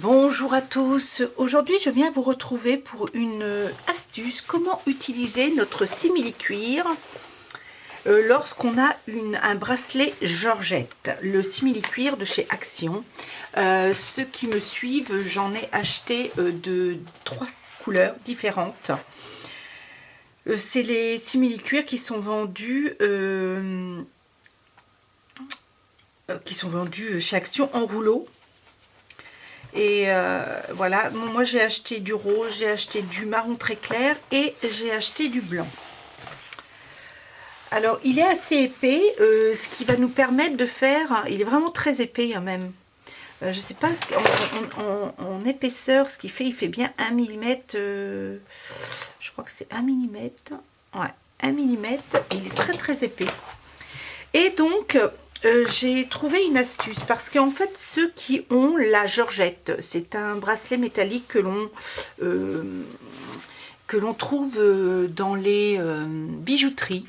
Bonjour à tous, aujourd'hui je viens vous retrouver pour une astuce, comment utiliser notre simili-cuir lorsqu'on a un bracelet Georgette, le simili-cuir de chez Action. Ceux qui me suivent, j'en ai acheté de 3 couleurs différentes. C'est les simili-cuirs qui sont vendus chez Action en rouleau. Et voilà, moi j'ai acheté du rose, j'ai acheté du marron très clair et j'ai acheté du blanc. Alors il est assez épais, ce qui va nous permettre de faire, il est vraiment très épais même. Je sais pas, en épaisseur, ce qu'il fait, il fait bien 1 mm, je crois que c'est 1 mm, ouais, 1 mm, il est très très épais. Et donc, j'ai trouvé une astuce parce qu'en fait, ceux qui ont la Georgette, c'est un bracelet métallique que l'on trouve dans les bijouteries.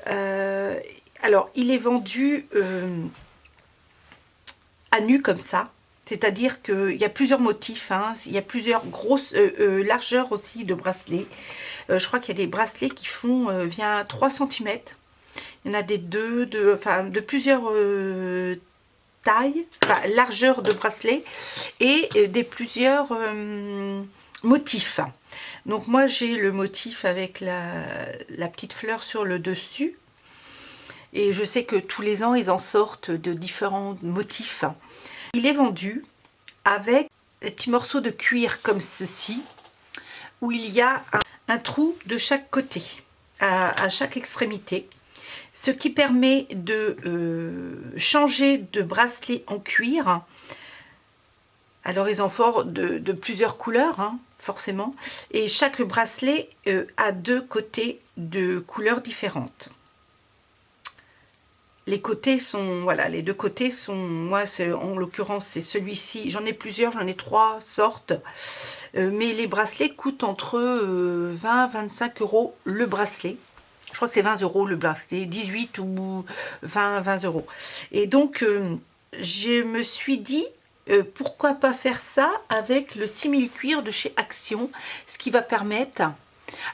Alors, il est vendu à nu comme ça. C'est-à-dire qu'il y a plusieurs motifs, hein. Il y a plusieurs grosses largeurs aussi de bracelets. Je crois qu'il y a des bracelets qui font bien 3 cm. Il y en a des de plusieurs tailles, largeur de bracelet et des plusieurs motifs. Donc moi j'ai le motif avec la petite fleur sur le dessus. Et je sais que tous les ans ils en sortent de différents motifs. Il est vendu avec des petits morceaux de cuir comme ceci, où il y a un trou de chaque côté, à chaque extrémité. Ce qui permet de changer de bracelet en cuir. Alors ils en font de plusieurs couleurs, hein, forcément. Et chaque bracelet a 2 côtés de couleurs différentes. Les côtés sont, voilà, les 2 côtés sont, moi en l'occurrence c'est celui-ci, j'en ai plusieurs, j'en ai 3 sortes. Mais les bracelets coûtent entre 20 et 25 € le bracelet. Je crois que c'est 20 € le bracelet, 18 ou 20 €. Et donc, je me suis dit, pourquoi pas faire ça avec le simili-cuir de chez Action, ce qui va permettre...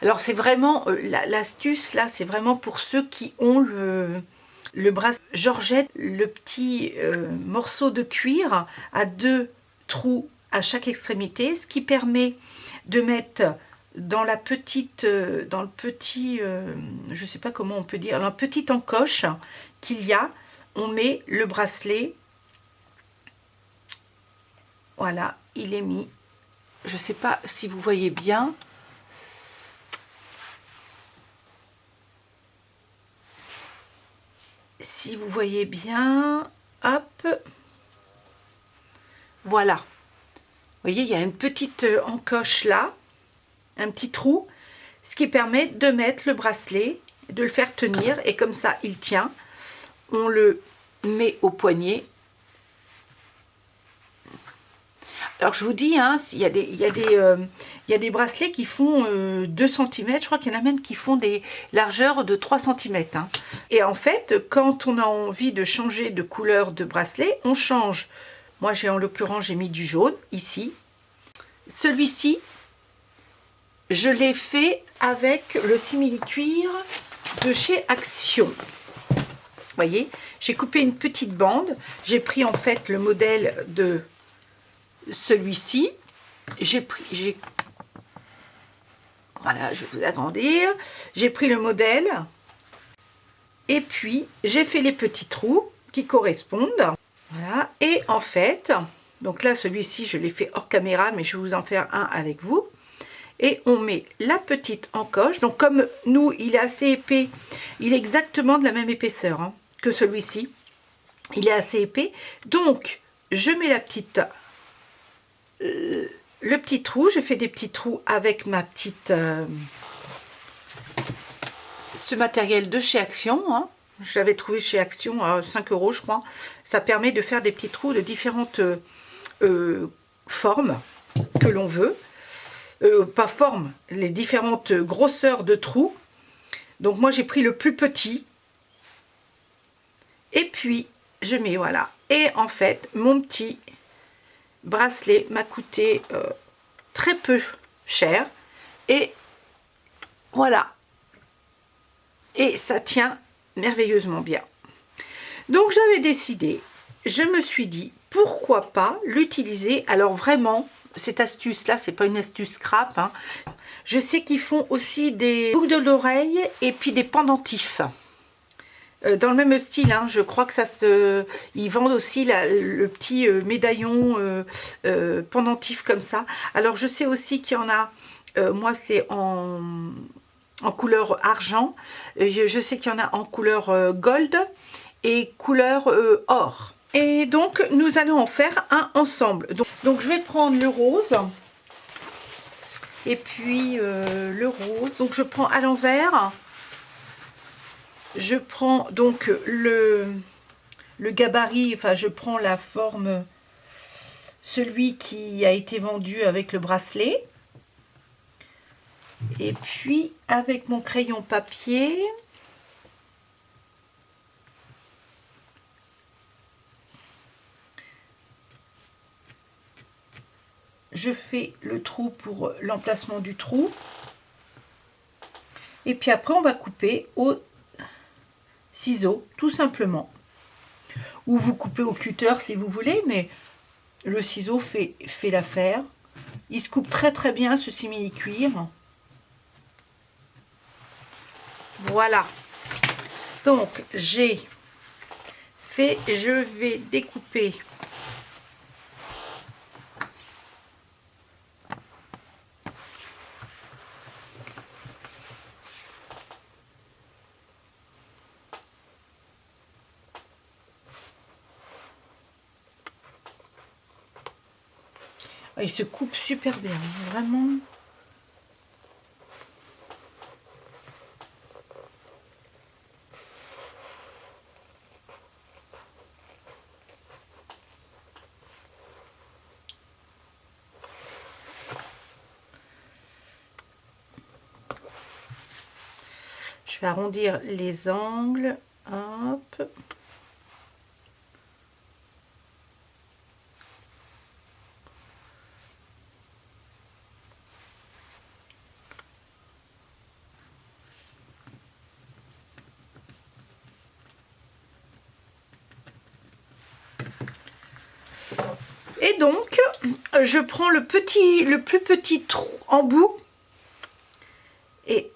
Alors, c'est vraiment, l'astuce là, c'est vraiment pour ceux qui ont le bracelet Georgette, le petit morceau de cuir à 2 trous à chaque extrémité, ce qui permet de mettre... dans le petit, je sais pas comment on peut dire, dans la petite encoche qu'il y a, on met le bracelet. Voilà, il est mis. Je sais pas si vous voyez bien. Si vous voyez bien, hop. Voilà. Vous voyez, il y a une petite encoche là. Un petit trou, ce qui permet de mettre le bracelet, de le faire tenir, et comme ça il tient. On le met au poignet. Alors je vous dis, hein, il y a des bracelets qui font 2 cm, je crois qu'il y en a même qui font des largeurs de 3 cm. Hein. Et en fait, quand on a envie de changer de couleur de bracelet, on change. Moi j'ai en l'occurrence, j'ai mis du jaune ici. Celui-ci, je l'ai fait avec le simili-cuir de chez Action. Vous voyez, j'ai coupé une petite bande. J'ai pris en fait le modèle de celui-ci. Voilà, je vais vous agrandir. J'ai pris le modèle. Et puis, j'ai fait les petits trous qui correspondent. Voilà. Et en fait, donc là, celui-ci, je l'ai fait hors caméra, mais je vais vous en faire un avec vous. Et on met la petite encoche. Donc comme nous, il est assez épais, il est exactement de la même épaisseur hein, que celui-ci. Il est assez épais. Donc je mets la petite, le petit trou. J'ai fait des petits trous avec ma petite, ce matériel de chez Action. Hein. Je l'avais trouvé chez Action à 5 € je crois. Ça permet de faire des petits trous de différentes formes que l'on veut. Pas forme, les différentes grosseurs de trous. Donc moi j'ai pris le plus petit. Et puis je mets, voilà. Et en fait, mon petit bracelet m'a coûté très peu cher. Et voilà. Et ça tient merveilleusement bien. Donc j'avais décidé, je me suis dit, pourquoi pas l'utiliser. Alors vraiment, cette astuce-là, c'est pas une astuce scrap, hein. Je sais qu'ils font aussi des boucles d'oreilles et puis des pendentifs. Dans le même style, hein, je crois que ça se... Ils vendent aussi le petit médaillon pendentif comme ça. Alors je sais aussi qu'il y en a, moi c'est en couleur argent. Je sais qu'il y en a en couleur gold et couleur or. Et donc, nous allons en faire un ensemble. Donc je vais prendre le rose. Et puis, le rose. Donc, je prends à l'envers. Je prends donc le gabarit. Enfin, je prends la forme, celui qui a été vendu avec le bracelet. Et puis, avec mon crayon papier... je fais le trou pour l'emplacement du trou. Et puis après, on va couper au ciseau, tout simplement. Ou vous coupez au cutter si vous voulez, mais le ciseau fait l'affaire. Il se coupe très très bien ce simili-cuir. Voilà. Donc, j'ai fait, je vais découper il se coupe super bien, vraiment. Je vais arrondir les angles. Hop. Et donc, je prends le plus petit trou en bout et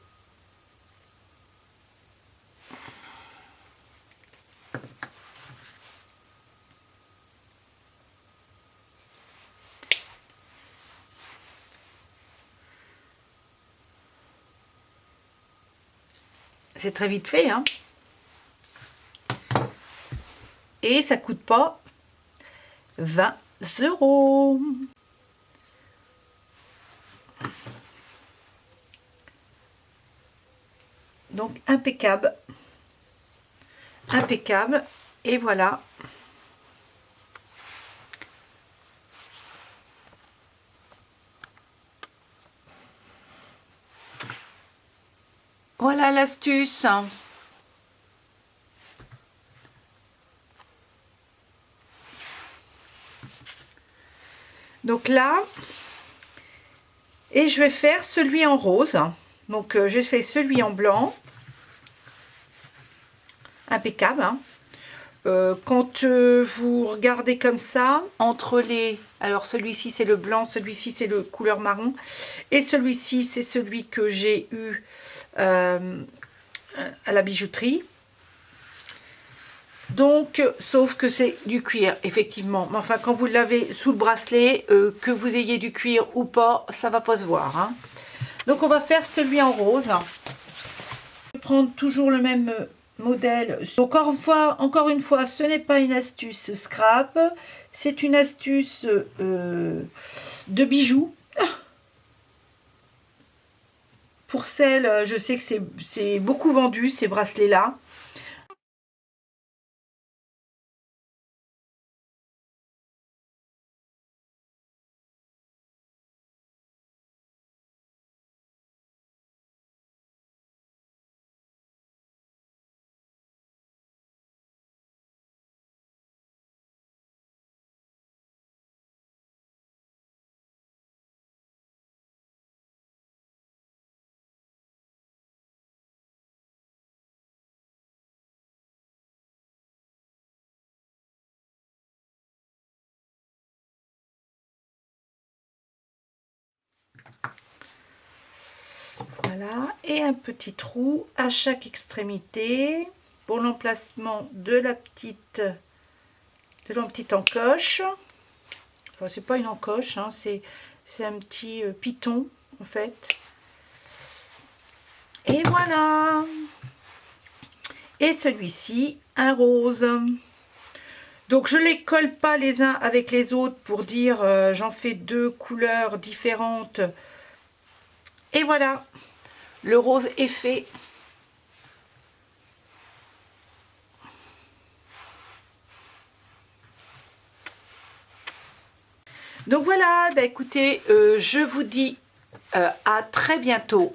c'est très vite fait, hein. Et ça coûte pas 20 €. Donc impeccable, impeccable. Et voilà. Voilà l'astuce. Donc là, et je vais faire celui en rose. Donc j'ai fait celui en blanc. Impeccable, hein. Quand vous regardez comme ça, entre les... Alors celui-ci c'est le blanc, celui-ci c'est le couleur marron. Et celui-ci c'est celui que j'ai eu à la bijouterie. Donc, sauf que c'est du cuir, effectivement. Mais enfin, quand vous l'avez sous le bracelet, que vous ayez du cuir ou pas, ça va pas se voir, hein. Donc, on va faire celui en rose. Je vais prendre toujours le même modèle. Encore une fois, ce n'est pas une astuce scrap. C'est une astuce de bijoux. Pour celles, je sais que c'est beaucoup vendu, ces bracelets-là. Voilà, et un petit trou à chaque extrémité pour l'emplacement de l'petite encoche. Enfin, c'est pas une encoche, hein, c'est un petit piton en fait. Et voilà. Et celui-ci, un rose. Donc je les colle pas les uns avec les autres pour dire j'en fais deux couleurs différentes. Et voilà, le rose est fait. Donc voilà, bah écoutez, je vous dis à très bientôt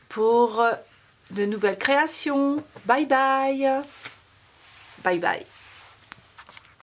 pour de nouvelles créations. Bye bye. Bye bye.